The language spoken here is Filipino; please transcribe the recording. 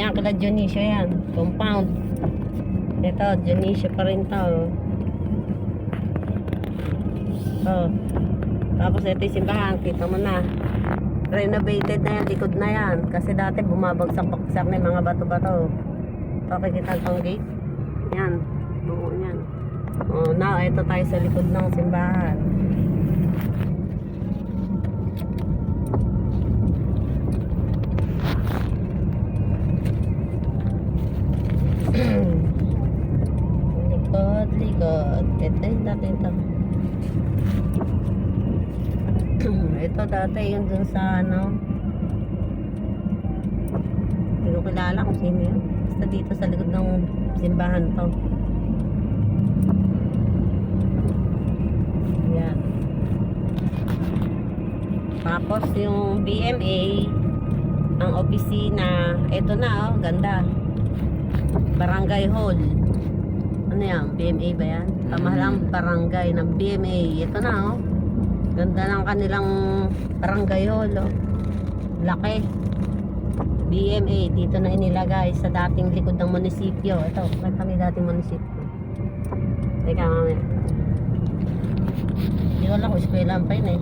Yan, kala Dionisio yan. Compound. Ito, Dionisio pa rin to. Oh. Tapos ito yung simbahan. Kita mo na. Renovated na yan. Likod na yan. Kasi dati bumabagsak-baksak na yung mga bato-bato. Ito, kita itong gate. Yan. Buo yan. Oh, now, ito tayo sa likod ng simbahan. likod. Ito yung dati ito. Ito dati yun dun sa ano. Hindi ko kilala kung sino yun. Basta dito sa likod ng simbahan to. Yan. Tapos yung BMA, ang opisina, ito na oh, ganda. Barangay Hall. Ano yan? BMA ba yan? Pamahalang barangay ng BMA. Ito na oh. Ganda ng kanilang barangay hall oh. Laki. BMA. Dito na inilagay sa dating likod ng munisipyo. Ito, may kami dating munisipyo. Teka mamaya. Hindi ko lang kung eskwelahan pa yun eh.